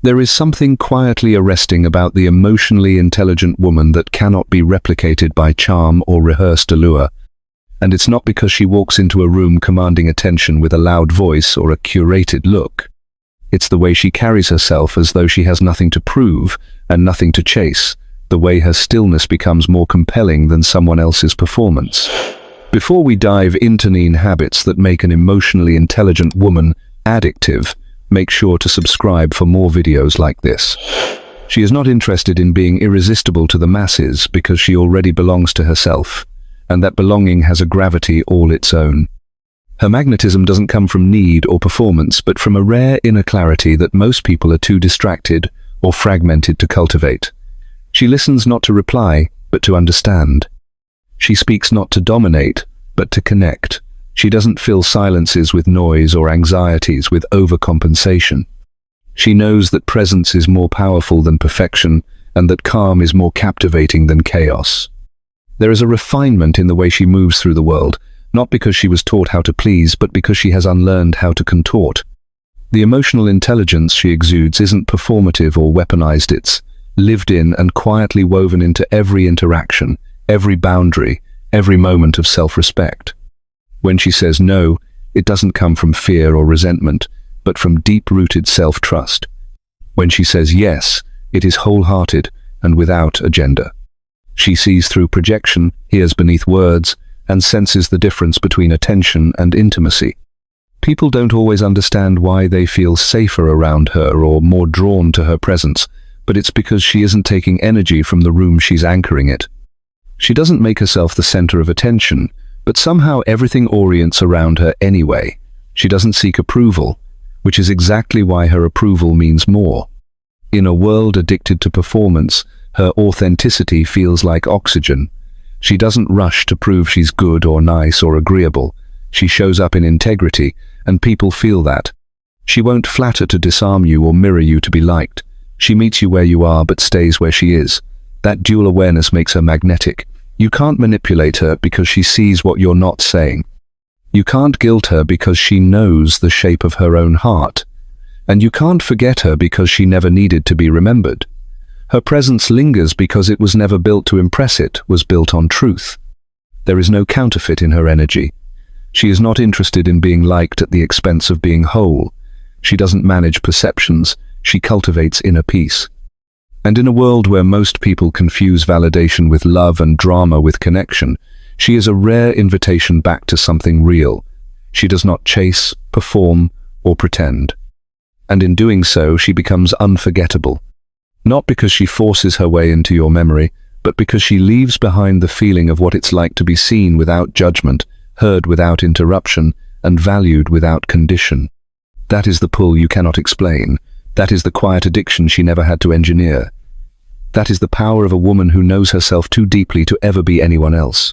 There is something quietly arresting about the emotionally intelligent woman that cannot be replicated by charm or rehearsed allure. And it's not because she walks into a room commanding attention with a loud voice or a curated look. It's the way she carries herself as though she has nothing to prove and nothing to chase, the way her stillness becomes more compelling than someone else's performance. Before we dive into 9 habits that make an emotionally intelligent woman addictive, make sure to subscribe for more videos like this. She is not interested in being irresistible to the masses because she already belongs to herself, and that belonging has a gravity all its own. Her magnetism doesn't come from need or performance, but from a rare inner clarity that most people are too distracted or fragmented to cultivate. She listens not to reply, but to understand. She speaks not to dominate, but to connect. She doesn't fill silences with noise or anxieties with overcompensation. She knows that presence is more powerful than perfection, and that calm is more captivating than chaos. There is a refinement in the way she moves through the world, not because she was taught how to please, but because she has unlearned how to contort. The emotional intelligence she exudes isn't performative or weaponized, it's lived in and quietly woven into every interaction, every boundary, every moment of self-respect. When she says no, it doesn't come from fear or resentment, but from deep-rooted self-trust. When she says yes, it is wholehearted and without agenda. She sees through projection, hears beneath words, and senses the difference between attention and intimacy. People don't always understand why they feel safer around her or more drawn to her presence, but it's because she isn't taking energy from the room she's anchoring it. She doesn't make herself the center of attention, but somehow everything orients around her anyway. She doesn't seek approval, which is exactly why her approval means more. In a world addicted to performance, her authenticity feels like oxygen. She doesn't rush to prove she's good or nice or agreeable. She shows up in integrity, and people feel that. She won't flatter to disarm you or mirror you to be liked. She meets you where you are but stays where she is. That dual awareness makes her magnetic. You can't manipulate her because she sees what you're not saying. You can't guilt her because she knows the shape of her own heart. And you can't forget her because she never needed to be remembered. Her presence lingers because it was never built to impress, it was built on truth. There is no counterfeit in her energy. She is not interested in being liked at the expense of being whole. She doesn't manage perceptions, she cultivates inner peace. And in a world where most people confuse validation with love and drama with connection, she is a rare invitation back to something real. She does not chase, perform, or pretend. And in doing so, she becomes unforgettable. Not because she forces her way into your memory, but because she leaves behind the feeling of what it's like to be seen without judgment, heard without interruption, and valued without condition. That is the pull you cannot explain. That is the quiet addiction she never had to engineer. That is the power of a woman who knows herself too deeply to ever be anyone else.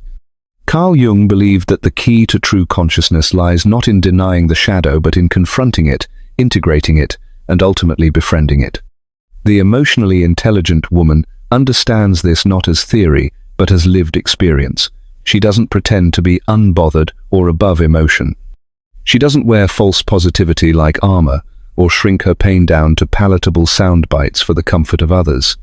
Carl Jung believed that the key to true consciousness lies not in denying the shadow, but in confronting it, integrating it, and ultimately befriending it. The emotionally intelligent woman understands this not as theory, but as lived experience. She doesn't pretend to be unbothered or above emotion. She doesn't wear false positivity like armor, or shrink her pain down to palatable sound bites for the comfort of others.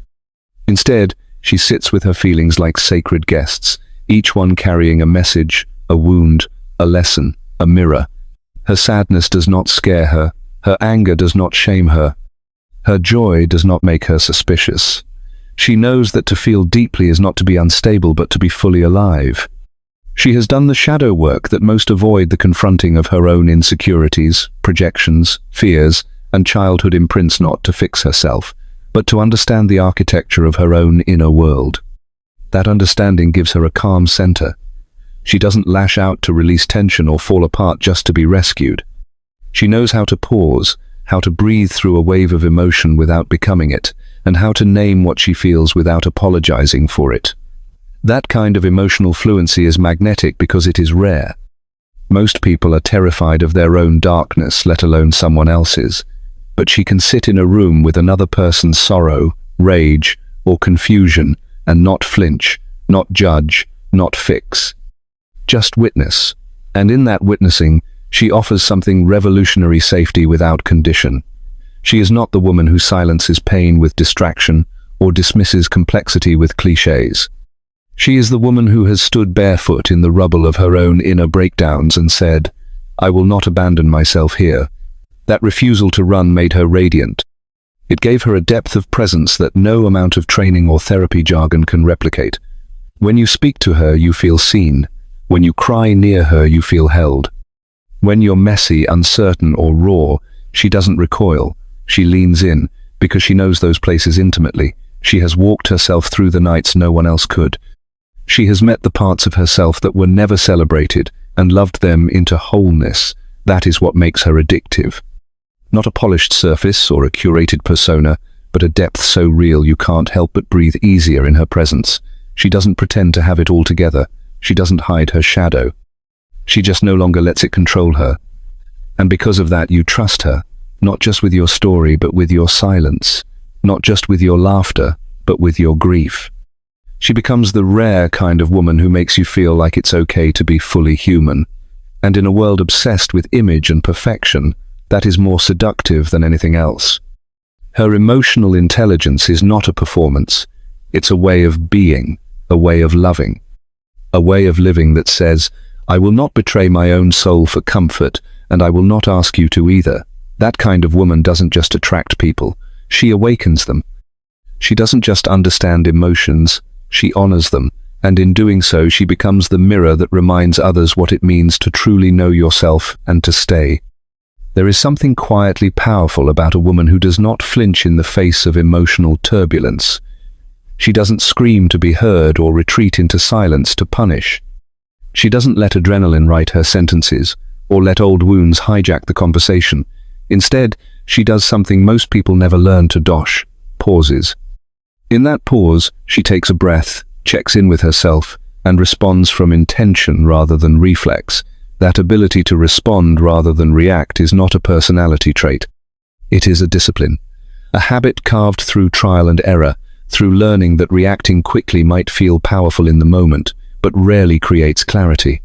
Instead, she sits with her feelings like sacred guests, each one carrying a message, a wound, a lesson, a mirror. Her sadness does not scare her, her anger does not shame her, her joy does not make her suspicious. She knows that to feel deeply is not to be unstable, but to be fully alive. She has done the shadow work that most avoid the confronting of her own insecurities, projections, fears, and childhood imprints, not to fix herself, but to understand the architecture of her own inner world. That understanding gives her a calm center. She doesn't lash out to release tension or fall apart just to be rescued. She knows how to pause, how to breathe through a wave of emotion without becoming it, and how to name what she feels without apologizing for it. That kind of emotional fluency is magnetic because it is rare. Most people are terrified of their own darkness, let alone someone else's. But she can sit in a room with another person's sorrow, rage, or confusion, and not flinch, not judge, not fix. Just witness. And in that witnessing, she offers something revolutionary: safety without condition. She is not the woman who silences pain with distraction or dismisses complexity with cliches. She is the woman who has stood barefoot in the rubble of her own inner breakdowns and said, "I will not abandon myself here." That refusal to run made her radiant. It gave her a depth of presence that no amount of training or therapy jargon can replicate. When you speak to her, you feel seen. When you cry near her, you feel held. When you're messy, uncertain, or raw, she doesn't recoil. She leans in, because she knows those places intimately. She has walked herself through the nights no one else could. She has met the parts of herself that were never celebrated and loved them into wholeness. That is what makes her addictive. Not a polished surface or a curated persona, but a depth so real you can't help but breathe easier in her presence. She doesn't pretend to have it all together. She doesn't hide her shadow. She just no longer lets it control her. And because of that, you trust her, not just with your story, but with your silence. Not just with your laughter, but with your grief. She becomes the rare kind of woman who makes you feel like it's okay to be fully human. And in a world obsessed with image and perfection, that is more seductive than anything else. Her emotional intelligence is not a performance. It's a way of being, a way of loving, a way of living that says, "I will not betray my own soul for comfort, and I will not ask you to either." That kind of woman doesn't just attract people, she awakens them. She doesn't just understand emotions, she honors them, and in doing so she becomes the mirror that reminds others what it means to truly know yourself and to stay. There is something quietly powerful about a woman who does not flinch in the face of emotional turbulence. She doesn't scream to be heard or retreat into silence to punish. She doesn't let adrenaline write her sentences or let old wounds hijack the conversation. Instead, she does something most people never learn to dosh: pauses. In that pause, she takes a breath, checks in with herself, and responds from intention rather than reflex. That ability to respond rather than react is not a personality trait. It is a discipline, a habit carved through trial and error, through learning that reacting quickly might feel powerful in the moment, but rarely creates clarity.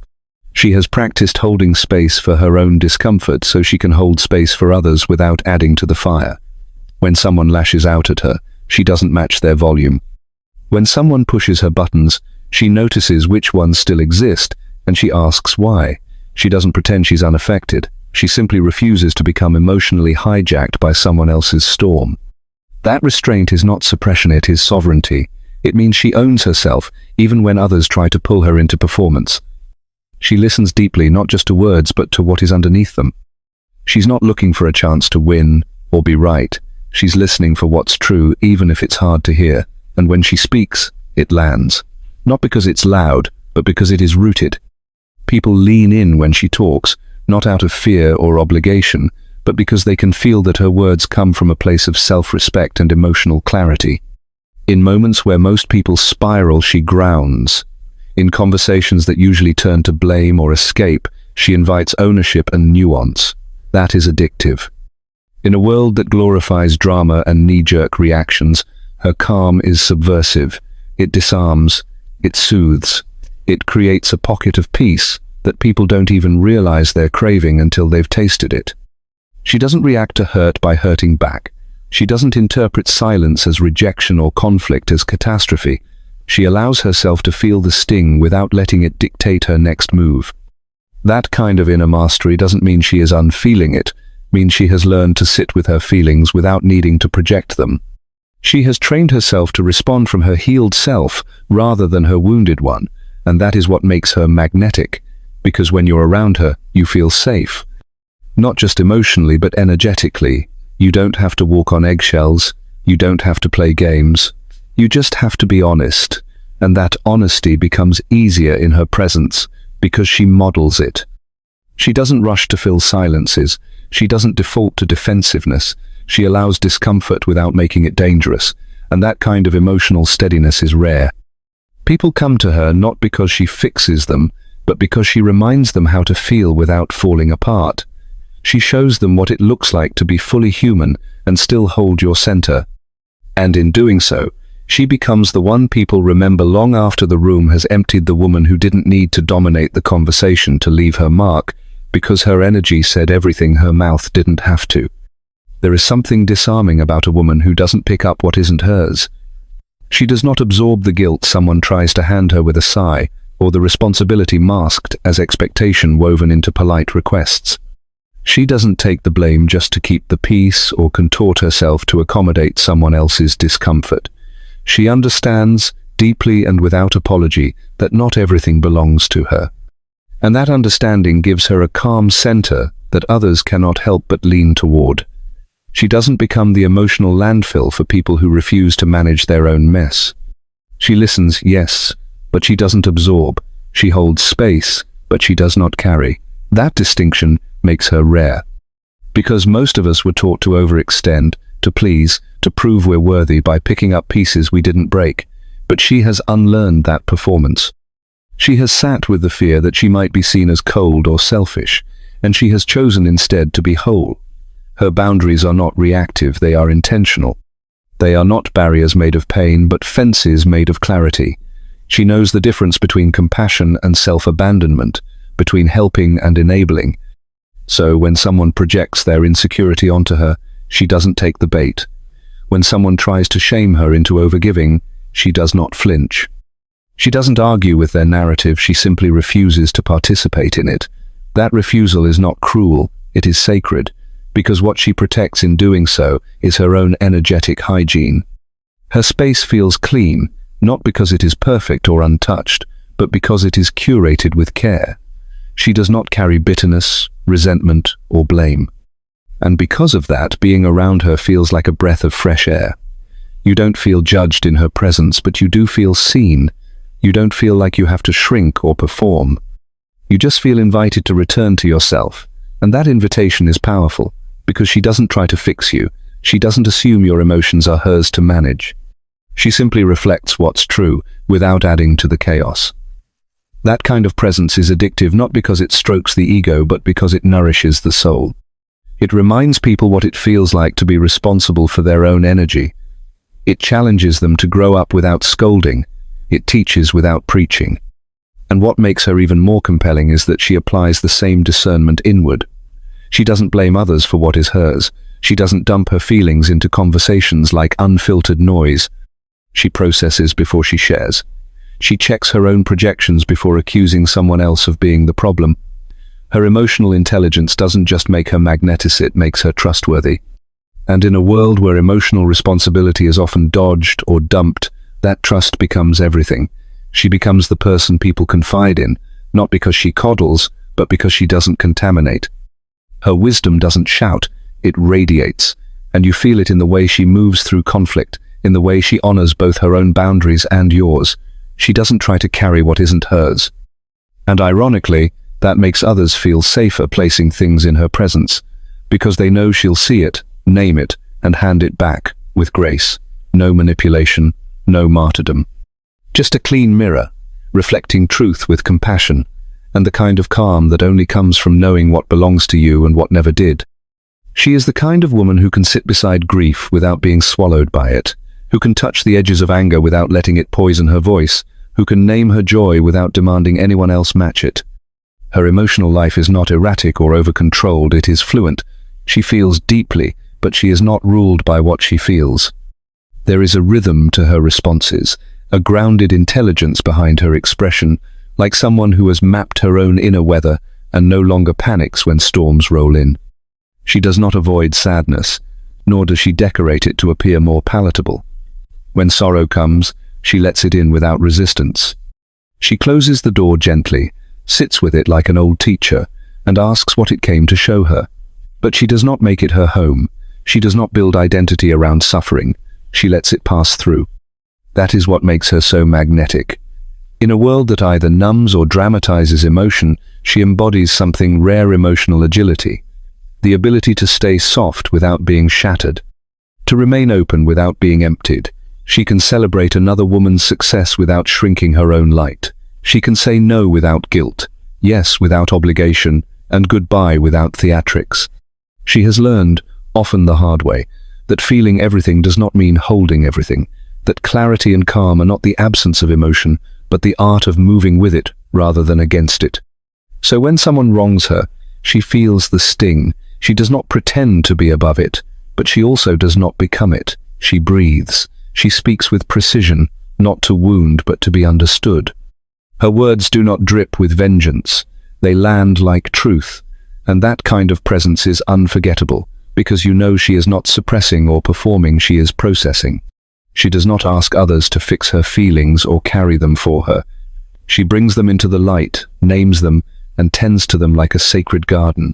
She has practiced holding space for her own discomfort so she can hold space for others without adding to the fire. When someone lashes out at her, she doesn't match their volume. When someone pushes her buttons, she notices which ones still exist, and she asks why. She doesn't pretend she's unaffected. She simply refuses to become emotionally hijacked by someone else's storm. That restraint is not suppression, it is sovereignty. It means she owns herself, even when others try to pull her into performance. She listens deeply, not just to words, but to what is underneath them. She's not looking for a chance to win or be right. She's listening for what's true, even if it's hard to hear. And when she speaks, it lands. Not because it's loud, but because it is rooted. People lean in when she talks, not out of fear or obligation, but because they can feel that her words come from a place of self-respect and emotional clarity. In moments where most people spiral, she grounds. In conversations that usually turn to blame or escape, she invites ownership and nuance. That is addictive. In a world that glorifies drama and knee-jerk reactions, her calm is subversive. It disarms, it soothes, it creates a pocket of peace that people don't even realize they're craving until they've tasted it. She doesn't react to hurt by hurting back. She doesn't interpret silence as rejection or conflict as catastrophe. She allows herself to feel the sting without letting it dictate her next move. That kind of inner mastery doesn't mean she is unfeeling it, means she has learned to sit with her feelings without needing to project them. She has trained herself to respond from her healed self rather than her wounded one, and that is what makes her magnetic, because when you're around her, you feel safe. Not just emotionally, but energetically. You don't have to walk on eggshells, you don't have to play games. You just have to be honest, and that honesty becomes easier in her presence because she models it. She doesn't rush to fill silences. She doesn't default to defensiveness. She allows discomfort without making it dangerous, and that kind of emotional steadiness is rare. People come to her not because she fixes them, but because she reminds them how to feel without falling apart. She shows them what it looks like to be fully human and still hold your center. And in doing so, she becomes the one people remember long after the room has emptied, the woman who didn't need to dominate the conversation to leave her mark, because her energy said everything her mouth didn't have to. There is something disarming about a woman who doesn't pick up what isn't hers. She does not absorb the guilt someone tries to hand her with a sigh, or the responsibility masked as expectation woven into polite requests. She doesn't take the blame just to keep the peace or contort herself to accommodate someone else's discomfort. She understands, deeply and without apology, that not everything belongs to her. And that understanding gives her a calm center that others cannot help but lean toward. She doesn't become the emotional landfill for people who refuse to manage their own mess. She listens, yes, but she doesn't absorb. She holds space, but she does not carry. That distinction makes her rare. Because most of us were taught to overextend, to please, to prove we're worthy by picking up pieces we didn't break. But she has unlearned that performance. She has sat with the fear that she might be seen as cold or selfish, and she has chosen instead to be whole. Her boundaries are not reactive, they are intentional. They are not barriers made of pain, but fences made of clarity. She knows the difference between compassion and self-abandonment, between helping and enabling. So when someone projects their insecurity onto her, she doesn't take the bait. When someone tries to shame her into overgiving, she does not flinch. She doesn't argue with their narrative, she simply refuses to participate in it. That refusal is not cruel, it is sacred, because what she protects in doing so is her own energetic hygiene. Her space feels clean, not because it is perfect or untouched, but because it is curated with care. She does not carry bitterness, resentment, or blame. And because of that, being around her feels like a breath of fresh air. You don't feel judged in her presence, but you do feel seen. You don't feel like you have to shrink or perform. You just feel invited to return to yourself, and that invitation is powerful, because she doesn't try to fix you. She doesn't assume your emotions are hers to manage. She simply reflects what's true, without adding to the chaos. That kind of presence is addictive not because it strokes the ego, but because it nourishes the soul. It reminds people what it feels like to be responsible for their own energy. It challenges them to grow up without scolding. It teaches without preaching. And what makes her even more compelling is that she applies the same discernment inward. She doesn't blame others for what is hers. She doesn't dump her feelings into conversations like unfiltered noise. She processes before she shares. She checks her own projections before accusing someone else of being the problem. Her emotional intelligence doesn't just make her magnetic, it makes her trustworthy. And in a world where emotional responsibility is often dodged or dumped, that trust becomes everything. She becomes the person people confide in, not because she coddles, but because she doesn't contaminate. Her wisdom doesn't shout, it radiates, and you feel it in the way she moves through conflict, in the way she honors both her own boundaries and yours. She doesn't try to carry what isn't hers. And ironically, that makes others feel safer placing things in her presence, because they know she'll see it, name it, and hand it back with grace. No manipulation, no martyrdom. Just a clean mirror, reflecting truth with compassion, and the kind of calm that only comes from knowing what belongs to you and what never did. She is the kind of woman who can sit beside grief without being swallowed by it, who can touch the edges of anger without letting it poison her voice, who can name her joy without demanding anyone else match it. Her emotional life is not erratic or over-controlled, it is fluent. She feels deeply, but she is not ruled by what she feels. There is a rhythm to her responses, a grounded intelligence behind her expression, like someone who has mapped her own inner weather and no longer panics when storms roll in. She does not avoid sadness, nor does she decorate it to appear more palatable. When sorrow comes, she lets it in without resistance. She closes the door gently, sits with it like an old teacher, and asks what it came to show her. But she does not make it her home. She does not build identity around suffering. She lets it pass through. That is what makes her so magnetic. In a world that either numbs or dramatizes emotion, she embodies something rare: emotional agility. The ability to stay soft without being shattered. To remain open without being emptied. She can celebrate another woman's success without shrinking her own light. She can say no without guilt, yes without obligation, and goodbye without theatrics. She has learned, often the hard way, that feeling everything does not mean holding everything, that clarity and calm are not the absence of emotion, but the art of moving with it rather than against it. So when someone wrongs her, she feels the sting. She does not pretend to be above it. but she also does not become it. She breathes. She speaks with precision, not to wound but to be understood. Her words do not drip with vengeance. They land like truth, and that kind of presence is unforgettable, because you know she is not suppressing or performing, she is processing. She does not ask others to fix her feelings or carry them for her. She brings them into the light, names them, and tends to them like a sacred garden.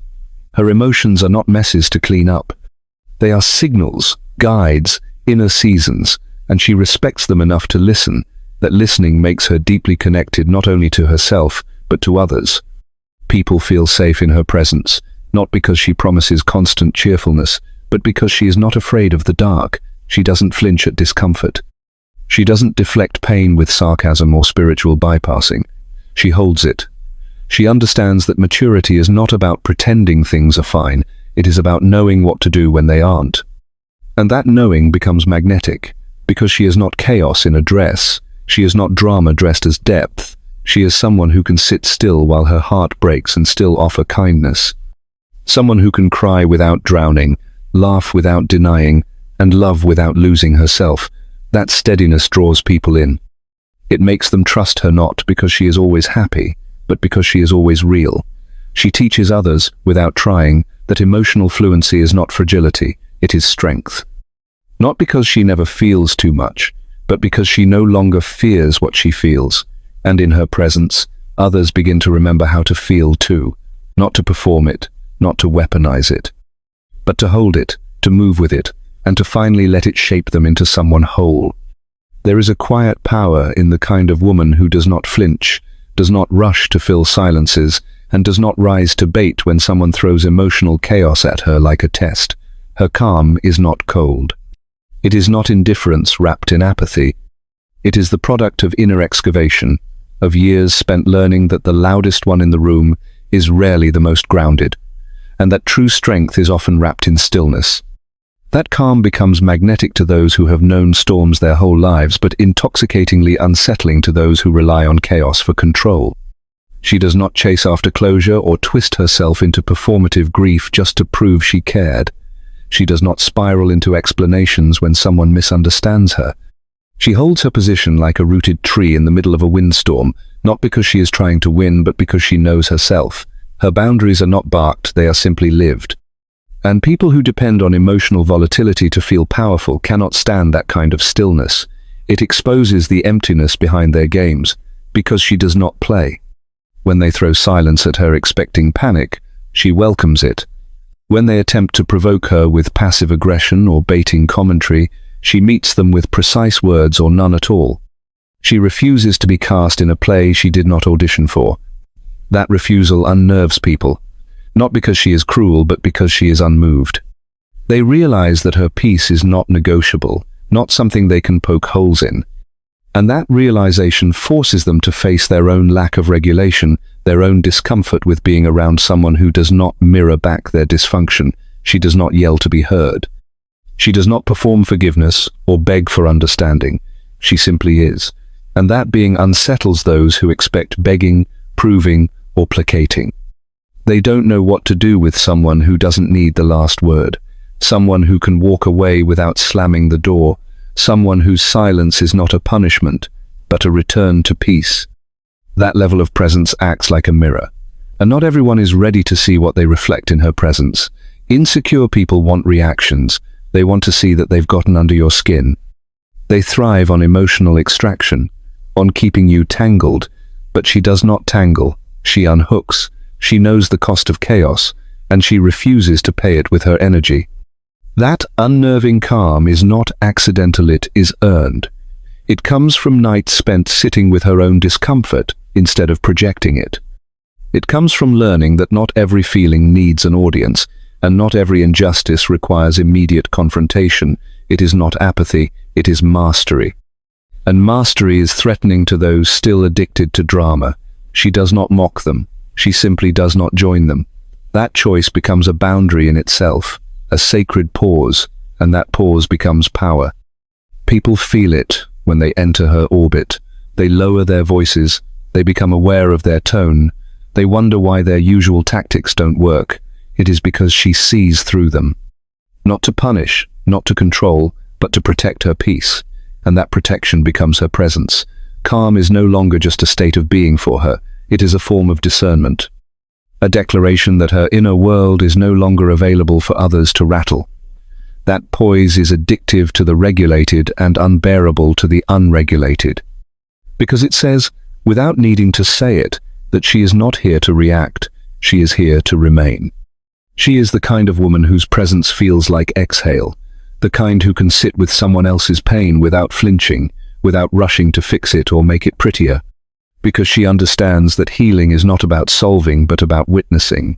Her emotions are not messes to clean up. They are signals, guides, inner seasons, and she respects them enough to listen, that listening makes her deeply connected not only to herself, but to others. People feel safe in her presence, not because she promises constant cheerfulness, but because she is not afraid of the dark. She doesn't flinch at discomfort. She doesn't deflect pain with sarcasm or spiritual bypassing. She holds it. She understands that maturity is not about pretending things are fine, it is about knowing what to do when they aren't. And that knowing becomes magnetic, because she is not chaos in a dress, she is not drama dressed as depth, she is someone who can sit still while her heart breaks and still offer kindness. Someone who can cry without drowning, laugh without denying, and love without losing herself. That steadiness draws people in. It makes them trust her not because she is always happy, but because she is always real. She teaches others, without trying, that emotional fluency is not fragility, it is strength. Not because she never feels too much, but because she no longer fears what she feels, and in her presence, others begin to remember how to feel too, not to perform it, not to weaponize it, but to hold it, to move with it, and to finally let it shape them into someone whole. There is a quiet power in the kind of woman who does not flinch, does not rush to fill silences, and does not rise to bait when someone throws emotional chaos at her like a test. Her calm is not cold. It is not indifference wrapped in apathy. It is the product of inner excavation, of years spent learning that the loudest one in the room is rarely the most grounded, and that true strength is often wrapped in stillness. That calm becomes magnetic to those who have known storms their whole lives, but intoxicatingly unsettling to those who rely on chaos for control. She does not chase after closure or twist herself into performative grief just to prove she cared. She does not spiral into explanations when someone misunderstands her. She holds her position like a rooted tree in the middle of a windstorm, not because she is trying to win, but because she knows herself. Her boundaries are not barked, they are simply lived. And people who depend on emotional volatility to feel powerful cannot stand that kind of stillness. It exposes the emptiness behind their games, because she does not play. When they throw silence at her expecting panic, she welcomes it. When they attempt to provoke her with passive aggression or baiting commentary, she meets them with precise words or none at all. She refuses to be cast in a play she did not audition for. That refusal unnerves people. Not because she is cruel, but because she is unmoved. They realize that her peace is not negotiable, not something they can poke holes in. And that realization forces them to face their own lack of regulation, their own discomfort with being around someone who does not mirror back their dysfunction. She does not yell to be heard. She does not perform forgiveness or beg for understanding. She simply is. And that being unsettles those who expect begging, proving, or placating. They don't know what to do with someone who doesn't need the last word, someone who can walk away without slamming the door, someone whose silence is not a punishment, but a return to peace. That level of presence acts like a mirror, and not everyone is ready to see what they reflect in her presence. Insecure people want reactions. They want to see that they've gotten under your skin. They thrive on emotional extraction, on keeping you tangled, but she does not tangle, she unhooks. She knows the cost of chaos, and she refuses to pay it with her energy. That unnerving calm is not accidental, it is earned. It comes from nights spent sitting with her own discomfort instead of projecting it. It comes from learning that not every feeling needs an audience, and not every injustice requires immediate confrontation. It is not apathy, it is mastery. And mastery is threatening to those still addicted to drama. She does not mock them. She simply does not join them. That choice becomes a boundary in itself, a sacred pause, and that pause becomes power. People feel it when they enter her orbit. They lower their voices, they become aware of their tone, they wonder why their usual tactics don't work. It is because she sees through them. Not to punish, not to control, but to protect her peace. And that protection becomes her presence. Calm is no longer just a state of being for her, it is a form of discernment. A declaration that her inner world is no longer available for others to rattle. That poise is addictive to the regulated and unbearable to the unregulated. Because it says, without needing to say it, that she is not here to react, she is here to remain. She is the kind of woman whose presence feels like exhale, the kind who can sit with someone else's pain without flinching, without rushing to fix it or make it prettier, because she understands that healing is not about solving but about witnessing.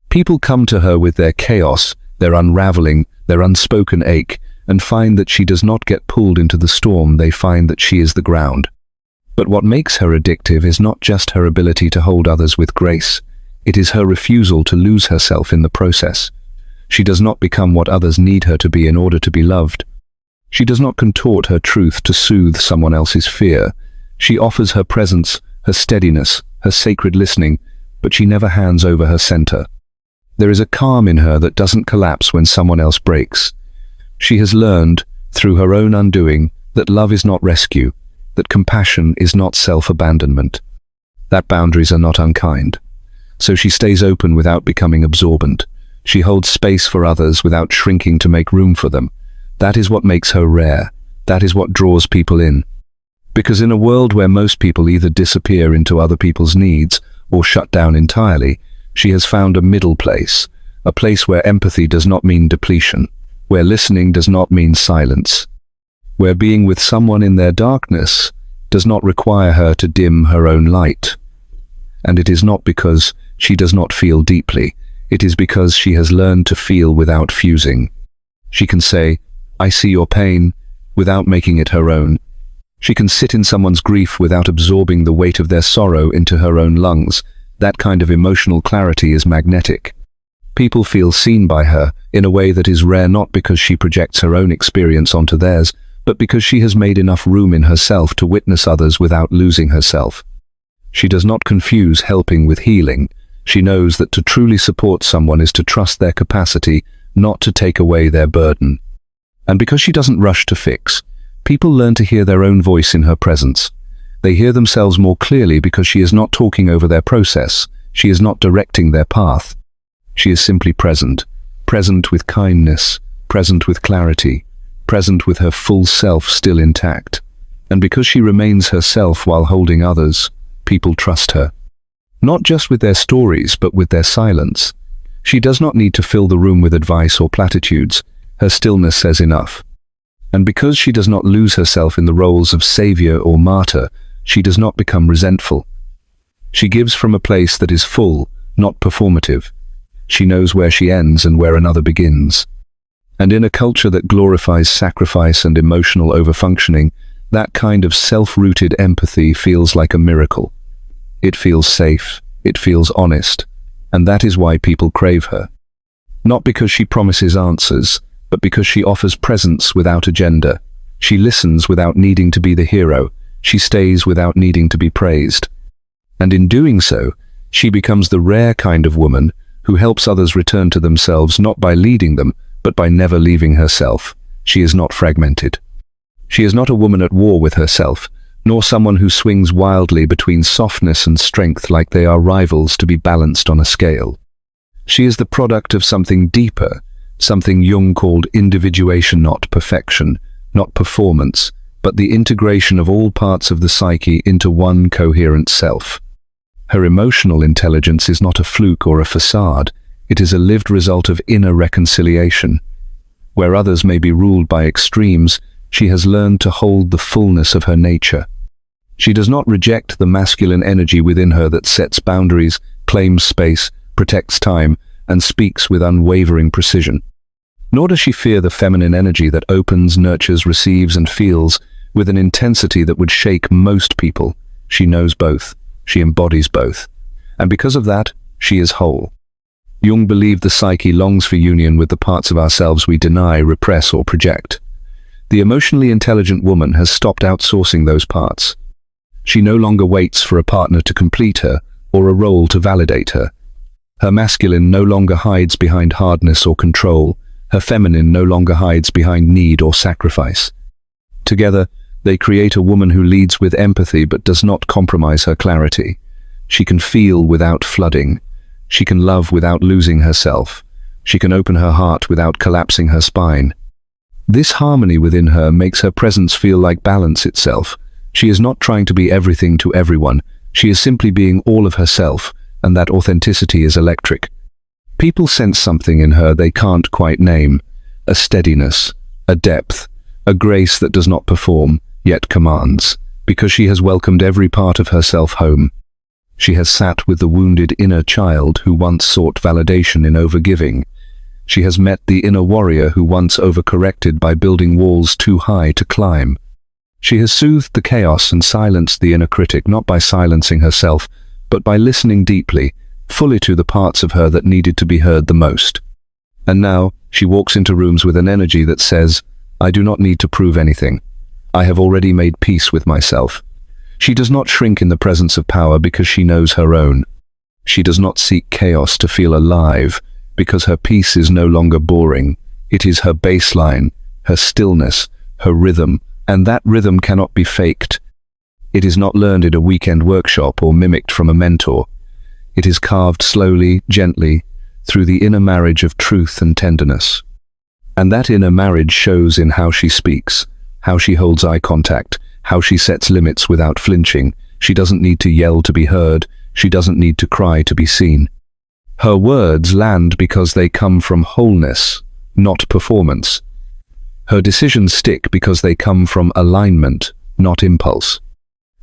People come to her with their chaos, their unraveling, their unspoken ache, and find that she does not get pulled into the storm, they find that she is the ground. But what makes her addictive is not just her ability to hold others with grace, it is her refusal to lose herself in the process. She does not become what others need her to be in order to be loved. She does not contort her truth to soothe someone else's fear. She offers her presence, her steadiness, her sacred listening, but she never hands over her center. There is a calm in her that doesn't collapse when someone else breaks. She has learned, through her own undoing, that love is not rescue, that compassion is not self-abandonment, that boundaries are not unkind. So she stays open without becoming absorbent. She holds space for others without shrinking to make room for them. That is what makes her rare. That is what draws people in. Because in a world where most people either disappear into other people's needs or shut down entirely, she has found a middle place, a place where empathy does not mean depletion, where listening does not mean silence, where being with someone in their darkness does not require her to dim her own light. And it is not because she does not feel deeply, it is because she has learned to feel without fusing. She can say, "I see your pain," without making it her own. She can sit in someone's grief without absorbing the weight of their sorrow into her own lungs. That kind of emotional clarity is magnetic. People feel seen by her in a way that is rare, not because she projects her own experience onto theirs, but because she has made enough room in herself to witness others without losing herself. She does not confuse helping with healing. She knows that to truly support someone is to trust their capacity, not to take away their burden. And because she doesn't rush to fix, people learn to hear their own voice in her presence. They hear themselves more clearly because she is not talking over their process. She is not directing their path. She is simply present, present with kindness, present with clarity, present with her full self still intact. And because she remains herself while holding others, people trust her. Not just with their stories, but with their silence. She does not need to fill the room with advice or platitudes. Her stillness says enough. And because she does not lose herself in the roles of savior or martyr, she does not become resentful. She gives from a place that is full, not performative. She knows where she ends and where another begins. And in a culture that glorifies sacrifice and emotional overfunctioning, that kind of self-rooted empathy feels like a miracle. It feels safe, it feels honest, and that is why people crave her. Not because she promises answers, but because she offers presence without agenda. She listens without needing to be the hero. She stays without needing to be praised. And in doing so, she becomes the rare kind of woman who helps others return to themselves not by leading them, but by never leaving herself. She is not fragmented. She is not a woman at war with herself, nor someone who swings wildly between softness and strength like they are rivals to be balanced on a scale. She is the product of something deeper, something Jung called individuation, not perfection, not performance, but the integration of all parts of the psyche into one coherent self. Her emotional intelligence is not a fluke or a facade, it is a lived result of inner reconciliation. Where others may be ruled by extremes, she has learned to hold the fullness of her nature. She does not reject the masculine energy within her that sets boundaries, claims space, protects time, and speaks with unwavering precision. Nor does she fear the feminine energy that opens, nurtures, receives, and feels with an intensity that would shake most people. She knows both. She embodies both. And because of that, she is whole. Jung believed the psyche longs for union with the parts of ourselves we deny, repress, or project. The emotionally intelligent woman has stopped outsourcing those parts. She no longer waits for a partner to complete her or a role to validate her. Her masculine no longer hides behind hardness or control, Her feminine no longer hides behind need or sacrifice. Together, they create a woman who leads with empathy but does not compromise her clarity. She can feel without flooding. She can love without losing herself. She can open her heart without collapsing her spine. This harmony within her makes her presence feel like balance itself. She is not trying to be everything to everyone. She is simply being all of herself, and that authenticity is electric. People sense something in her they can't quite name. A steadiness, a depth, a grace that does not perform, yet commands, because she has welcomed every part of herself home. She has sat with the wounded inner child who once sought validation in overgiving. She has met the inner warrior who once overcorrected by building walls too high to climb. She has soothed the chaos and silenced the inner critic, not by silencing herself, but by listening deeply, fully to the parts of her that needed to be heard the most. And now, she walks into rooms with an energy that says, "I do not need to prove anything. I have already made peace with myself." She does not shrink in the presence of power because she knows her own. She does not seek chaos to feel alive, because her peace is no longer boring. It is her baseline, her stillness, her rhythm, and that rhythm cannot be faked. It is not learned in a weekend workshop or mimicked from a mentor. It is carved slowly, gently, through the inner marriage of truth and tenderness. And that inner marriage shows in how she speaks, how she holds eye contact, how she sets limits without flinching. She doesn't need to yell to be heard. She doesn't need to cry to be seen. Her words land because they come from wholeness, not performance. Her decisions stick because they come from alignment, not impulse.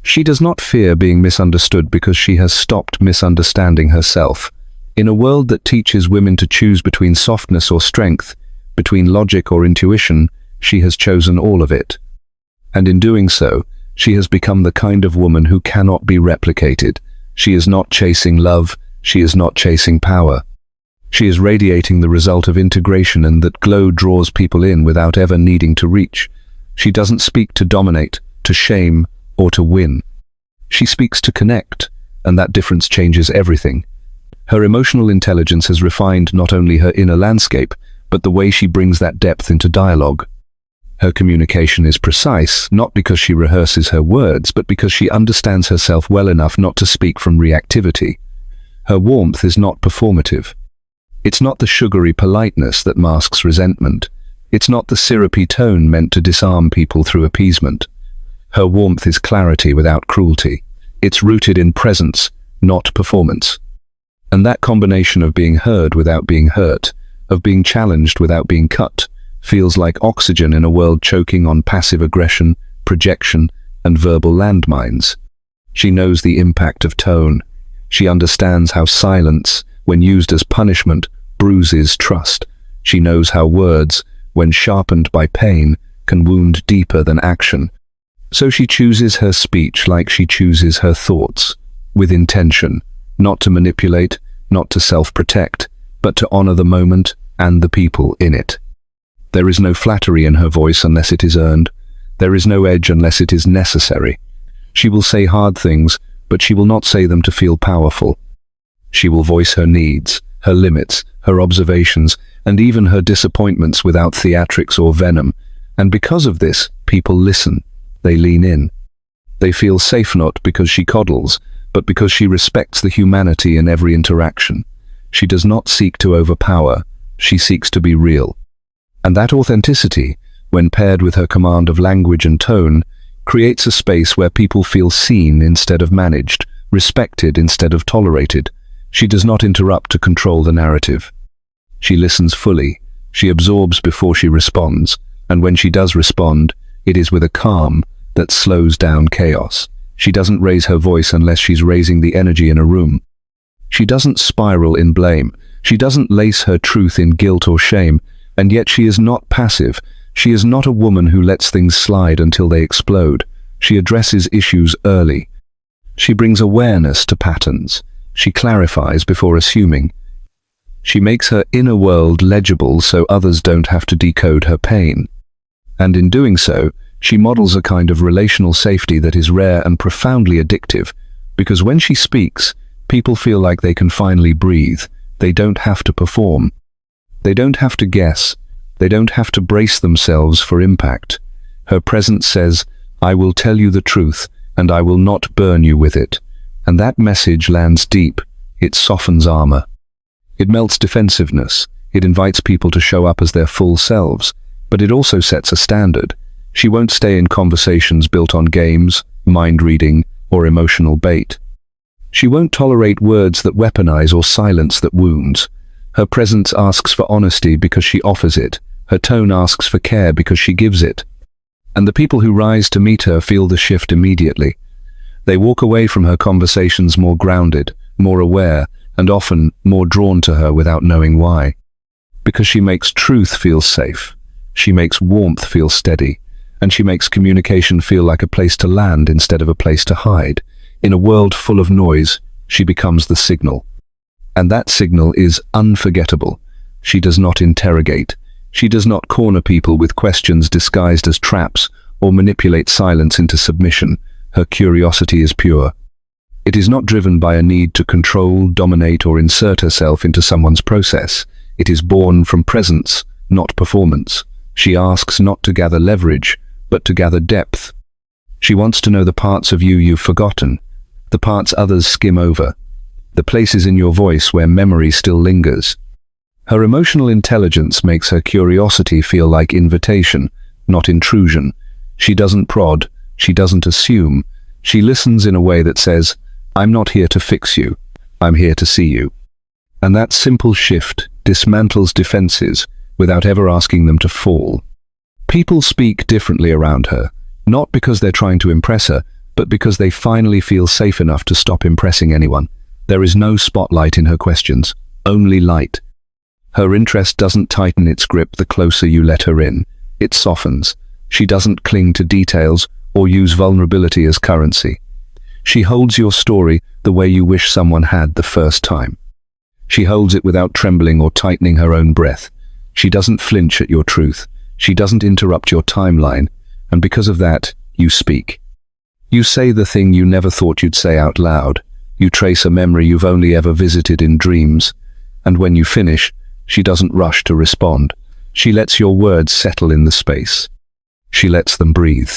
She does not fear being misunderstood because she has stopped misunderstanding herself. In a world that teaches women to choose between softness or strength, between logic or intuition, she has chosen all of it. And in doing so, she has become the kind of woman who cannot be replicated. She is not chasing love, she is not chasing power. She is radiating the result of integration, and that glow draws people in without ever needing to reach. She doesn't speak to dominate, to shame, or to win. She speaks to connect, and that difference changes everything. Her emotional intelligence has refined not only her inner landscape, but the way she brings that depth into dialogue. Her communication is precise, not because she rehearses her words, but because she understands herself well enough not to speak from reactivity. Her warmth is not performative. It's not the sugary politeness that masks resentment. It's not the syrupy tone meant to disarm people through appeasement. Her warmth is clarity without cruelty. It's rooted in presence, not performance. And that combination of being heard without being hurt, of being challenged without being cut, feels like oxygen in a world choking on passive aggression, projection, and verbal landmines. She knows the impact of tone. She understands how silence, when used as punishment, bruises trust. She knows how words, when sharpened by pain, can wound deeper than action. So she chooses her speech like she chooses her thoughts, with intention, not to manipulate, not to self-protect, but to honor the moment and the people in it. There is no flattery in her voice unless it is earned. There is no edge unless it is necessary. She will say hard things, but she will not say them to feel powerful. She will voice her needs, her limits, her observations, and even her disappointments without theatrics or venom. And because of this, people listen. They lean in. They feel safe not because she coddles, but because she respects the humanity in every interaction. She does not seek to overpower. She seeks to be real. And that authenticity, when paired with her command of language and tone, creates a space where people feel seen instead of managed, respected instead of tolerated. She does not interrupt to control the narrative. She listens fully. She absorbs before she responds. And when she does respond, it is with a calm that slows down chaos. She doesn't raise her voice unless she's raising the energy in a room. She doesn't spiral in blame. She doesn't lace her truth in guilt or shame. And yet she is not passive. She is not a woman who lets things slide until they explode. She addresses issues early. She brings awareness to patterns. She clarifies before assuming. She makes her inner world legible so others don't have to decode her pain. And in doing so, she models a kind of relational safety that is rare and profoundly addictive, because when she speaks, people feel like they can finally breathe. They don't have to perform. They don't have to guess. They don't have to brace themselves for impact. Her presence says, "I will tell you the truth, and I will not burn you with it." And that message lands deep. It softens armor. It melts defensiveness. It invites people to show up as their full selves. But it also sets a standard. She won't stay in conversations built on games, mind reading, or emotional bait. She won't tolerate words that weaponize or silence that wounds. Her presence asks for honesty because she offers it. Her tone asks for care because she gives it. And the people who rise to meet her feel the shift immediately. They walk away from her conversations more grounded, more aware, and often more drawn to her without knowing why. Because she makes truth feel safe. She makes warmth feel steady. And she makes communication feel like a place to land instead of a place to hide. In a world full of noise, she becomes the signal. And that signal is unforgettable. She does not interrogate. She does not corner people with questions disguised as traps or manipulate silence into submission. Her curiosity is pure. It is not driven by a need to control, dominate, or insert herself into someone's process. It is born from presence, not performance. She asks not to gather leverage, but to gather depth. She wants to know the parts of you you've forgotten, the parts others skim over, the places in your voice where memory still lingers. Her emotional intelligence makes her curiosity feel like invitation, not intrusion. She doesn't prod, she doesn't assume. She listens in a way that says, "I'm not here to fix you, I'm here to see you." And that simple shift dismantles defenses without ever asking them to fall. People speak differently around her, not because they're trying to impress her, but because they finally feel safe enough to stop impressing anyone. There is no spotlight in her questions, only light. Her interest doesn't tighten its grip the closer you let her in. It softens. She doesn't cling to details or use vulnerability as currency. She holds your story the way you wish someone had the first time. She holds it without trembling or tightening her own breath. She doesn't flinch at your truth. She doesn't interrupt your timeline, and because of that, you speak. You say the thing you never thought you'd say out loud. You trace a memory you've only ever visited in dreams, and when you finish, she doesn't rush to respond. She lets your words settle in the space. She lets them breathe.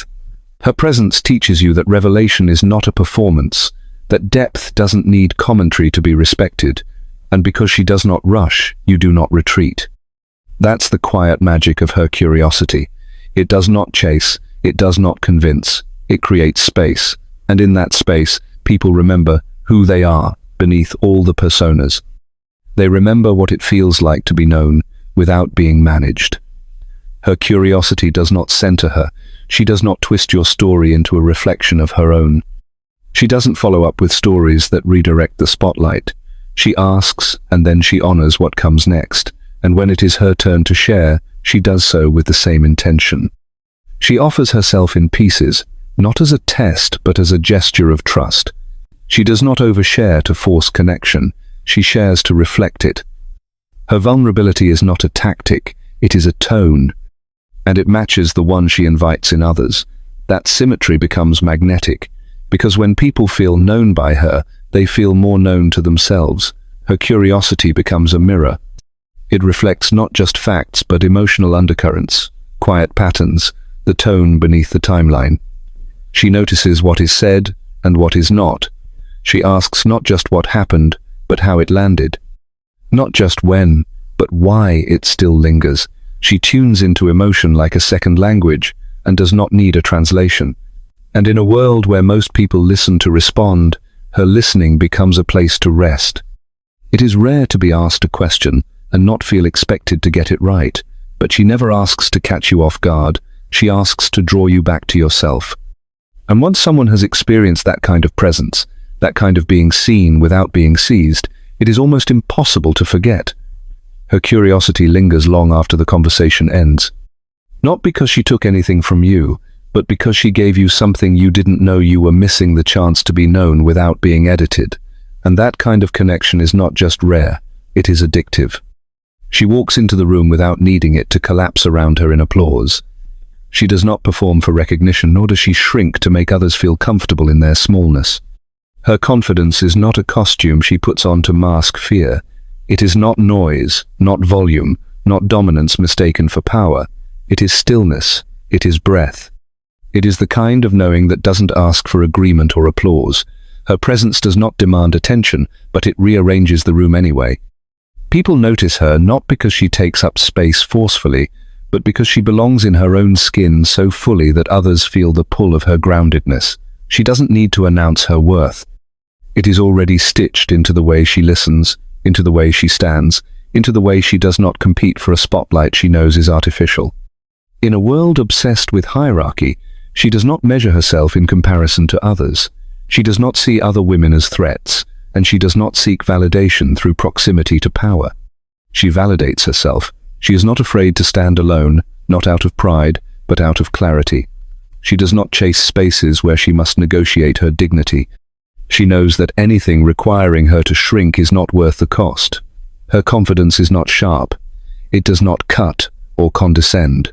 Her presence teaches you that revelation is not a performance, that depth doesn't need commentary to be respected, and because she does not rush, you do not retreat. That's the quiet magic of her curiosity. It does not chase, it does not convince, it creates space, and in that space, people remember who they are beneath all the personas. They remember what it feels like to be known without being managed. Her curiosity does not center her. She does not twist your story into a reflection of her own. She doesn't follow up with stories that redirect the spotlight. She asks, and then she honors what comes next. And when it is her turn to share, she does so with the same intention. She offers herself in pieces, not as a test, but as a gesture of trust. She does not overshare to force connection. She shares to reflect it. Her vulnerability is not a tactic, it is a tone, and it matches the one she invites in others. That symmetry becomes magnetic, because when people feel known by her, they feel more known to themselves. Her curiosity becomes a mirror. It reflects not just facts, but emotional undercurrents, quiet patterns, the tone beneath the timeline. She notices what is said and what is not. She asks not just what happened, but how it landed. Not just when, but why it still lingers. She tunes into emotion like a second language and does not need a translation. And in a world where most people listen to respond, her listening becomes a place to rest. It is rare to be asked a question and not feel expected to get it right, but she never asks to catch you off guard. She asks to draw you back to yourself. And once someone has experienced that kind of presence, that kind of being seen without being seized, it is almost impossible to forget. Her curiosity lingers long after the conversation ends. Not because she took anything from you, but because she gave you something you didn't know you were missing, the chance to be known without being edited. And that kind of connection is not just rare, it is addictive. She walks into the room without needing it to collapse around her in applause. She does not perform for recognition, nor does she shrink to make others feel comfortable in their smallness. Her confidence is not a costume she puts on to mask fear. It is not noise, not volume, not dominance mistaken for power. It is stillness, it is breath. It is the kind of knowing that doesn't ask for agreement or applause. Her presence does not demand attention, but it rearranges the room anyway. People notice her not because she takes up space forcefully, but because she belongs in her own skin so fully that others feel the pull of her groundedness. She doesn't need to announce her worth. It is already stitched into the way she listens, into the way she stands, into the way she does not compete for a spotlight she knows is artificial. In a world obsessed with hierarchy, she does not measure herself in comparison to others. She does not see other women as threats, and she does not seek validation through proximity to power. She validates herself. She is not afraid to stand alone, not out of pride, but out of clarity. She does not chase spaces where she must negotiate her dignity. She knows that anything requiring her to shrink is not worth the cost. Her confidence is not sharp. It does not cut or condescend.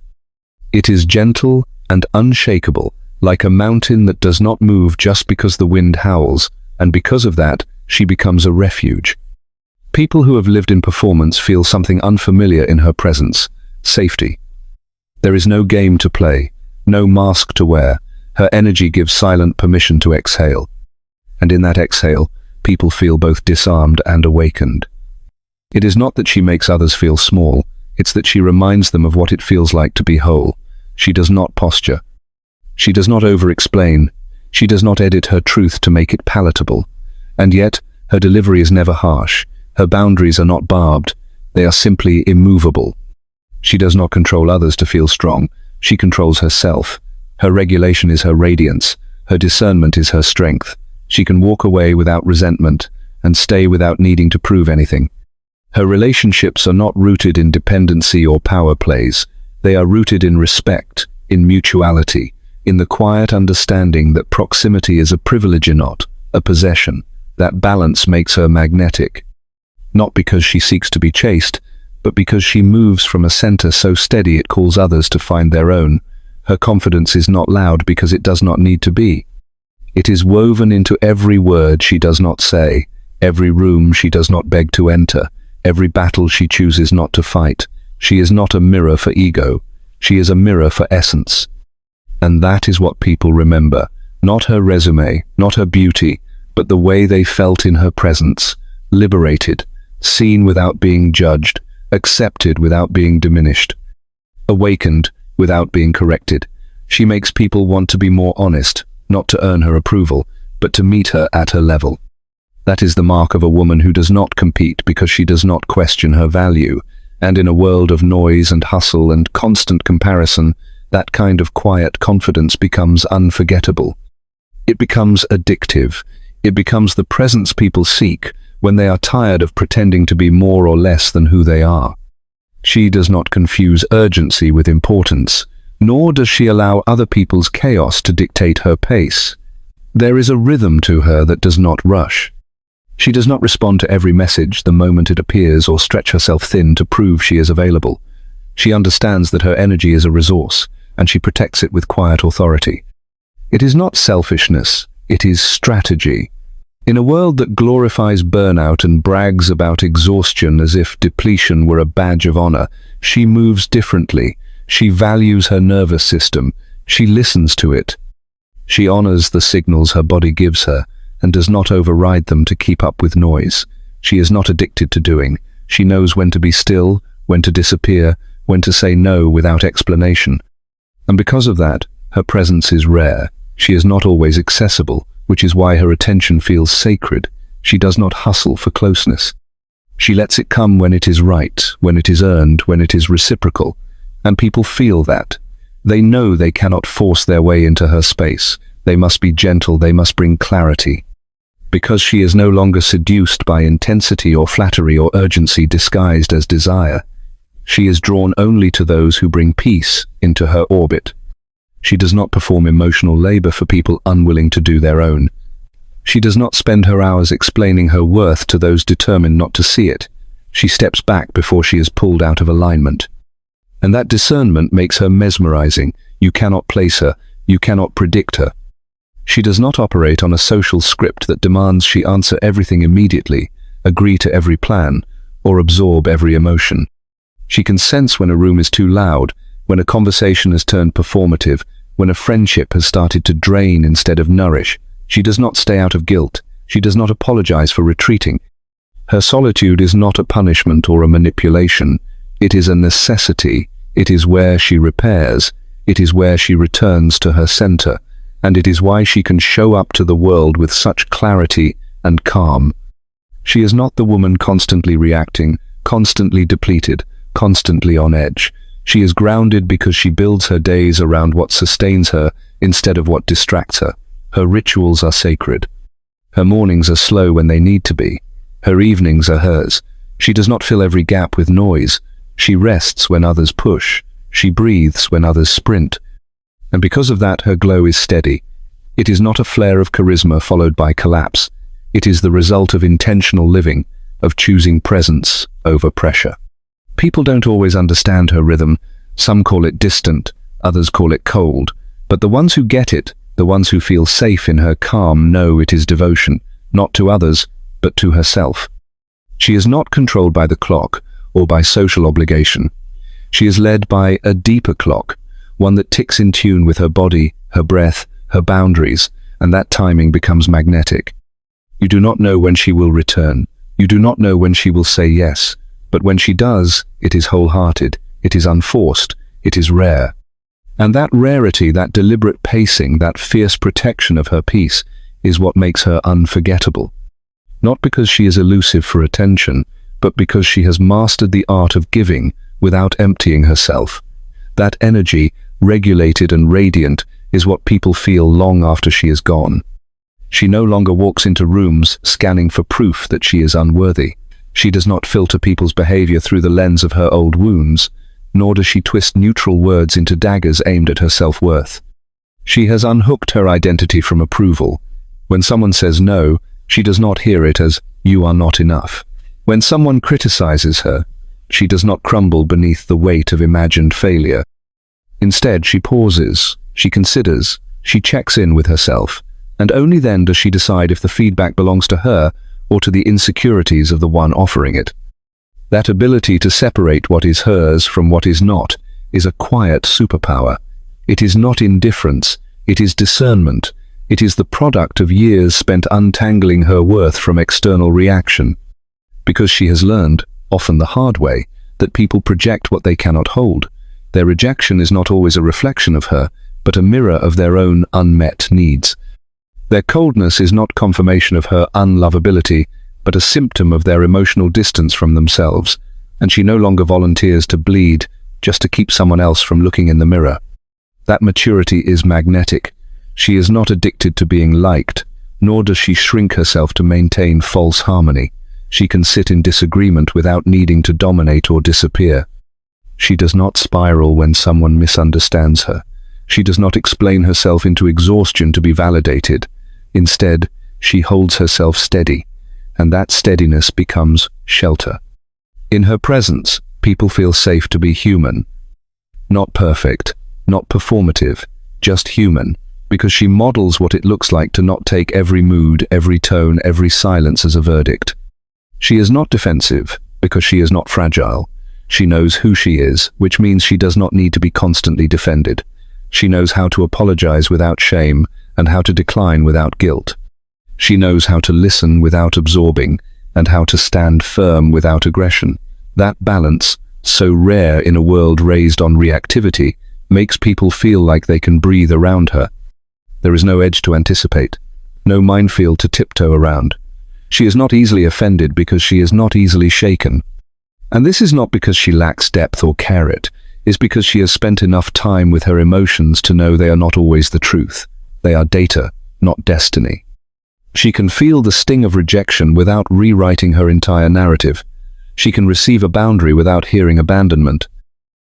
It is gentle and unshakable, like a mountain that does not move just because the wind howls, and because of that, she becomes a refuge. People who have lived in performance feel something unfamiliar in her presence: safety. There is no game to play, no mask to wear. Her energy gives silent permission to exhale. And in that exhale, people feel both disarmed and awakened. It is not that she makes others feel small, it's that she reminds them of what it feels like to be whole. She does not posture. She does not over-explain. She does not edit her truth to make it palatable. And yet, her delivery is never harsh. Her boundaries are not barbed. They are simply immovable. She does not control others to feel strong. She controls herself. Her regulation is her radiance. Her discernment is her strength. She can walk away without resentment and stay without needing to prove anything. Her relationships are not rooted in dependency or power plays. They are rooted in respect, in mutuality, in the quiet understanding that proximity is a privilege and not a possession. That balance makes her magnetic. Not because she seeks to be chased, but because she moves from a center so steady it calls others to find their own. Her confidence is not loud because it does not need to be. It is woven into every word she does not say, every room she does not beg to enter, every battle she chooses not to fight. She is not a mirror for ego. She is a mirror for essence. And that is what people remember. Not her resume, not her beauty, but the way they felt in her presence, liberated, seen without being judged, accepted without being diminished, awakened without being corrected. She makes people want to be more honest, not to earn her approval, but to meet her at her level. That is the mark of a woman who does not compete because she does not question her value. And in a world of noise and hustle and constant comparison, that kind of quiet confidence becomes unforgettable. It becomes addictive. It becomes the presence people seek when they are tired of pretending to be more or less than who they are. She does not confuse urgency with importance, nor does she allow other people's chaos to dictate her pace. There is a rhythm to her that does not rush. She does not respond to every message the moment it appears or stretch herself thin to prove she is available. She understands that her energy is a resource, and she protects it with quiet authority. It is not selfishness, it is strategy. In a world that glorifies burnout and brags about exhaustion as if depletion were a badge of honor, she moves differently. She values her nervous system. She listens to it. She honors the signals her body gives her and does not override them to keep up with noise. She is not addicted to doing. She knows when to be still, when to disappear, when to say no without explanation. And because of that, her presence is rare. She is not always accessible, which is why her attention feels sacred. She does not hustle for closeness. She lets it come when it is right, when it is earned, when it is reciprocal. And people feel that. They know they cannot force their way into her space. They must be gentle, they must bring clarity. Because she is no longer seduced by intensity or flattery or urgency disguised as desire. She is drawn only to those who bring peace into her orbit. She does not perform emotional labor for people unwilling to do their own. She does not spend her hours explaining her worth to those determined not to see it. She steps back before she is pulled out of alignment. And that discernment makes her mesmerizing. You cannot place her. You cannot predict her. She does not operate on a social script that demands she answer everything immediately, agree to every plan, or absorb every emotion. She can sense when a room is too loud, when a conversation has turned performative, when a friendship has started to drain instead of nourish. She does not stay out of guilt. She does not apologize for retreating. Her solitude is not a punishment or a manipulation. It is a necessity. It is where she repairs. It is where she returns to her center. And it is why she can show up to the world with such clarity and calm. She is not the woman constantly reacting, constantly depleted, constantly on edge. She is grounded because she builds her days around what sustains her instead of what distracts her. Her rituals are sacred. Her mornings are slow when they need to be. Her evenings are hers. She does not fill every gap with noise. She rests when others push. She breathes when others sprint. And because of that, her glow is steady. It is not a flare of charisma followed by collapse. It is the result of intentional living, of choosing presence over pressure. People don't always understand her rhythm. Some call it distant, others call it cold. But the ones who get it, the ones who feel safe in her calm, know it is devotion, not to others, but to herself. She is not controlled by the clock or by social obligation. She is led by a deeper clock, one that ticks in tune with her body, her breath, her boundaries, and that timing becomes magnetic. You do not know when she will return. You do not know when she will say yes. But when she does, it is wholehearted, it is unforced, it is rare. And that rarity, that deliberate pacing, that fierce protection of her peace is what makes her unforgettable. Not because she is elusive for attention, but because she has mastered the art of giving without emptying herself. That energy, regulated and radiant, is what people feel long after she is gone. She no longer walks into rooms scanning for proof that she is unworthy. She does not filter people's behavior through the lens of her old wounds, nor does she twist neutral words into daggers aimed at her self-worth. She has unhooked her identity from approval. When someone says no, she does not hear it as, "You are not enough." When someone criticizes her, she does not crumble beneath the weight of imagined failure. Instead, she pauses, she considers, she checks in with herself, and only then does she decide if the feedback belongs to her or to the insecurities of the one offering it. That ability to separate what is hers from what is not is a quiet superpower. It is not indifference, it is discernment. It is the product of years spent untangling her worth from external reaction. Because she has learned, often the hard way, that people project what they cannot hold. Their rejection is not always a reflection of her, but a mirror of their own unmet needs. Their coldness is not confirmation of her unlovability, but a symptom of their emotional distance from themselves, and she no longer volunteers to bleed just to keep someone else from looking in the mirror. That maturity is magnetic. She is not addicted to being liked, nor does she shrink herself to maintain false harmony. She can sit in disagreement without needing to dominate or disappear. She does not spiral when someone misunderstands her. She does not explain herself into exhaustion to be validated. Instead, she holds herself steady, and that steadiness becomes shelter. In her presence, people feel safe to be human. Not perfect, not performative, just human, because she models what it looks like to not take every mood, every tone, every silence as a verdict. She is not defensive, because she is not fragile. She knows who she is, which means she does not need to be constantly defended. She knows how to apologize without shame, and how to decline without guilt. She knows how to listen without absorbing, and how to stand firm without aggression. That balance, so rare in a world raised on reactivity, makes people feel like they can breathe around her. There is no edge to anticipate, no minefield to tiptoe around. She is not easily offended because she is not easily shaken. And this is not because she lacks depth or carrot. It's because she has spent enough time with her emotions to know they are not always the truth. They are data, not destiny. She can feel the sting of rejection without rewriting her entire narrative. She can receive a boundary without hearing abandonment.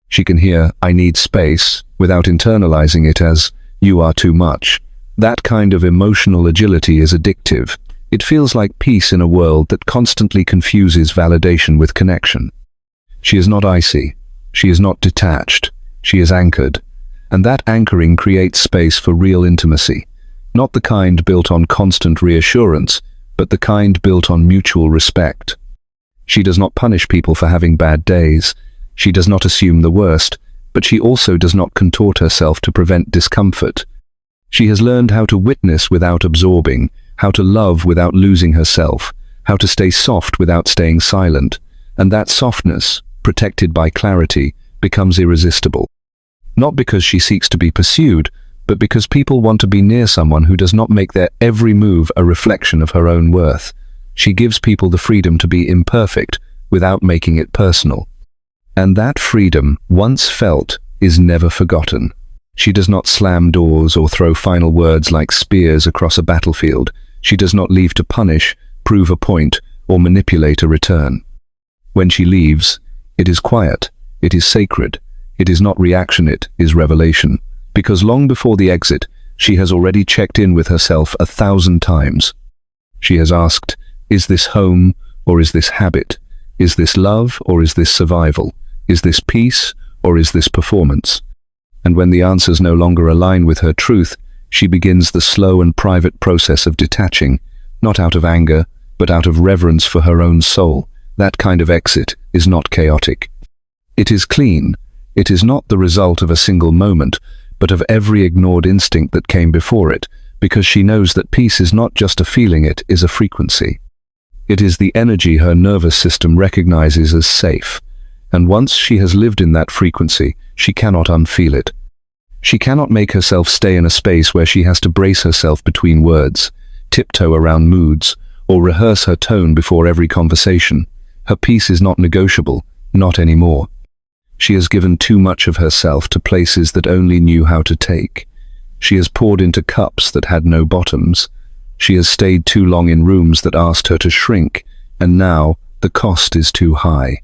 She can hear, "I need space," without internalizing it as, "You are too much." That kind of emotional agility is addictive. It feels like peace in a world that constantly confuses validation with connection. She is not icy. She is not detached. She is anchored. And that anchoring creates space for real intimacy. Not the kind built on constant reassurance, but the kind built on mutual respect. She does not punish people for having bad days. She does not assume the worst, but she also does not contort herself to prevent discomfort. She has learned how to witness without absorbing, how to love without losing herself, how to stay soft without staying silent, and that softness, protected by clarity, becomes irresistible. Not because she seeks to be pursued, but because people want to be near someone who does not make their every move a reflection of her own worth. She gives people the freedom to be imperfect without making it personal. And that freedom, once felt, is never forgotten. She does not slam doors or throw final words like spears across a battlefield. She does not leave to punish, prove a point, or manipulate a return. When she leaves, it is quiet, it is sacred, it is not reaction, it is revelation. Because long before the exit, she has already checked in with herself 1,000 times. She has asked, is this home or is this habit? Is this love or is this survival? Is this peace or is this performance? And when the answers no longer align with her truth, she begins the slow and private process of detaching, not out of anger, but out of reverence for her own soul. That kind of exit is not chaotic. It is clean. It is not the result of a single moment, but of every ignored instinct that came before it, because she knows that peace is not just a feeling, it is a frequency. It is the energy her nervous system recognizes as safe, and once she has lived in that frequency, she cannot unfeel it. She cannot make herself stay in a space where she has to brace herself between words, tiptoe around moods, or rehearse her tone before every conversation. Her peace is not negotiable, not anymore. She has given too much of herself to places that only knew how to take. She has poured into cups that had no bottoms. She has stayed too long in rooms that asked her to shrink, and now the cost is too high.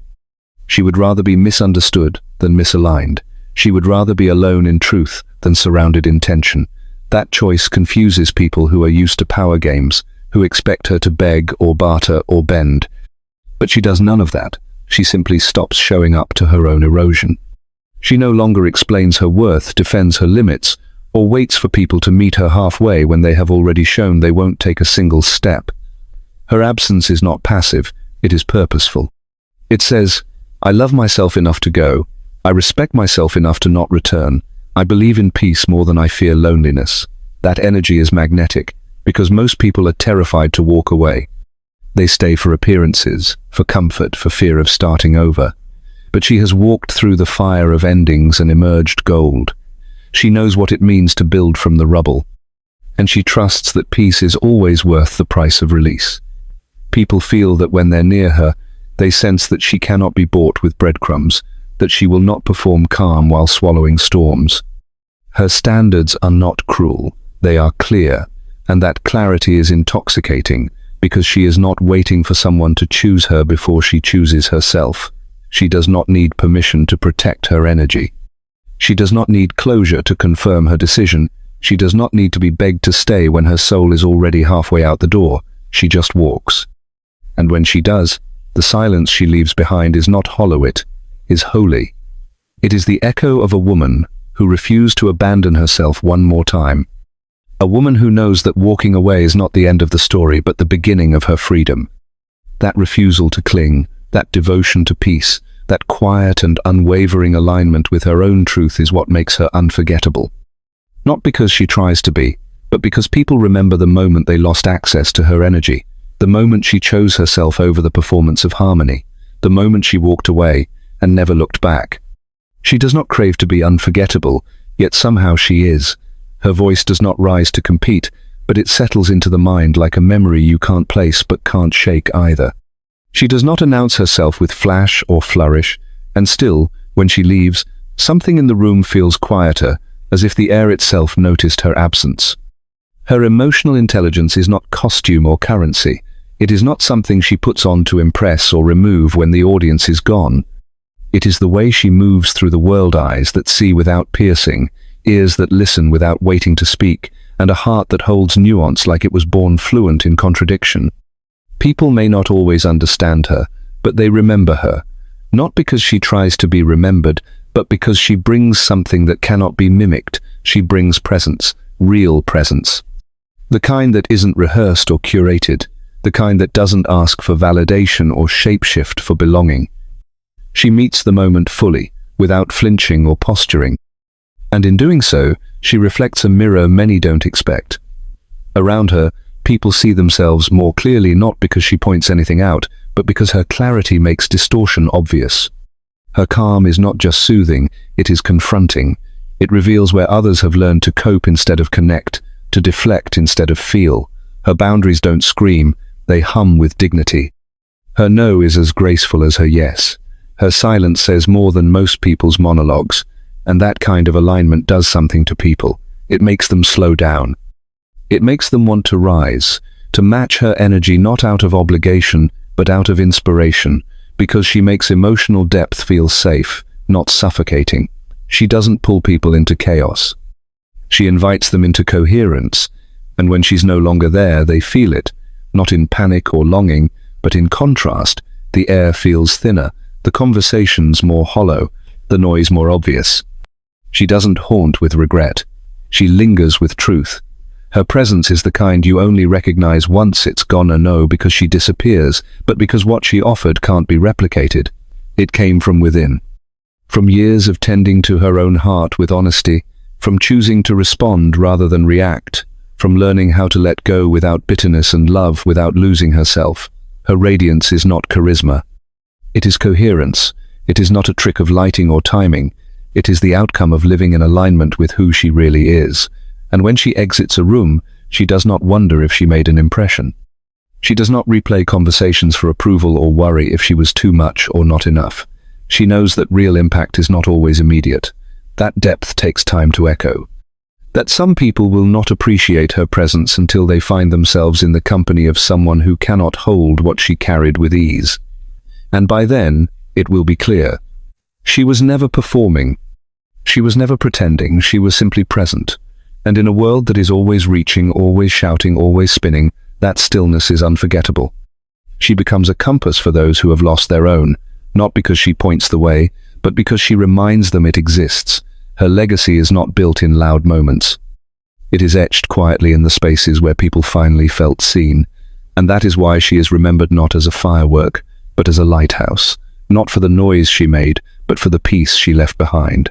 She would rather be misunderstood than misaligned. She would rather be alone in truth than surrounded in tension. That choice confuses people who are used to power games, who expect her to beg or barter or bend. But she does none of that. She simply stops showing up to her own erosion. She no longer explains her worth, defends her limits, or waits for people to meet her halfway when they have already shown they won't take a single step. Her absence is not passive, it is purposeful. It says, I love myself enough to go. I respect myself enough to not return. I believe in peace more than I fear loneliness. That energy is magnetic, because most people are terrified to walk away. They stay for appearances, for comfort, for fear of starting over. But she has walked through the fire of endings and emerged gold. She knows what it means to build from the rubble. And she trusts that peace is always worth the price of release. People feel that when they're near her, they sense that she cannot be bought with breadcrumbs, that she will not perform calm while swallowing storms. Her standards are not cruel, they are clear, and that clarity is intoxicating because she is not waiting for someone to choose her before she chooses herself. She does not need permission to protect her energy. She does not need closure to confirm her decision. She does not need to be begged to stay when her soul is already halfway out the door. She just walks. And when she does, the silence she leaves behind is not hollow, it is holy. It is the echo of a woman who refused to abandon herself one more time. A woman who knows that walking away is not the end of the story, but the beginning of her freedom. That refusal to cling, that devotion to peace, that quiet and unwavering alignment with her own truth is what makes her unforgettable. Not because she tries to be, but because people remember the moment they lost access to her energy, the moment she chose herself over the performance of harmony, the moment she walked away and never looked back. She does not crave to be unforgettable, yet somehow she is. Her voice does not rise to compete, but it settles into the mind like a memory you can't place but can't shake either. She does not announce herself with flash or flourish, and still, when she leaves, something in the room feels quieter, as if the air itself noticed her absence. Her emotional intelligence is not costume or currency. It is not something she puts on to impress or remove when the audience is gone. It is the way she moves through the world, eyes that see without piercing, ears that listen without waiting to speak, and a heart that holds nuance like it was born fluent in contradiction. People may not always understand her, but they remember her, not because she tries to be remembered, but because she brings something that cannot be mimicked. She brings presence, real presence. The kind that isn't rehearsed or curated, the kind that doesn't ask for validation or shapeshift for belonging. She meets the moment fully, without flinching or posturing. And in doing so, she reflects a mirror many don't expect. Around her, people see themselves more clearly not because she points anything out, but because her clarity makes distortion obvious. Her calm is not just soothing, it is confronting. It reveals where others have learned to cope instead of connect, to deflect instead of feel. Her boundaries don't scream, they hum with dignity. Her no is as graceful as her yes. Her silence says more than most people's monologues, and that kind of alignment does something to people. It makes them slow down. It makes them want to rise, to match her energy not out of obligation, but out of inspiration, because she makes emotional depth feel safe, not suffocating. She doesn't pull people into chaos. She invites them into coherence, and when she's no longer there, they feel it, not in panic or longing, but in contrast. The air feels thinner, the conversations more hollow, the noise more obvious. She doesn't haunt with regret. She lingers with truth. Her presence is the kind you only recognize once it's gone. No because she disappears, but because what she offered can't be replicated. It came from within. From years of tending to her own heart with honesty, from choosing to respond rather than react, from learning how to let go without bitterness and love without losing herself. Her radiance is not charisma. It is coherence. It is not a trick of lighting or timing. It is the outcome of living in alignment with who she really is. And when she exits a room, she does not wonder if she made an impression. She does not replay conversations for approval or worry if she was too much or not enough. She knows that real impact is not always immediate. That depth takes time to echo. That some people will not appreciate her presence until they find themselves in the company of someone who cannot hold what she carried with ease. And by then, it will be clear. She was never performing. She was never pretending. She was simply present. And in a world that is always reaching, always shouting, always spinning, that stillness is unforgettable. She becomes a compass for those who have lost their own, not because she points the way, but because she reminds them it exists. Her legacy is not built in loud moments. It is etched quietly in the spaces where people finally felt seen, and that is why she is remembered not as a firework, but as a lighthouse, not for the noise she made, but for the peace she left behind.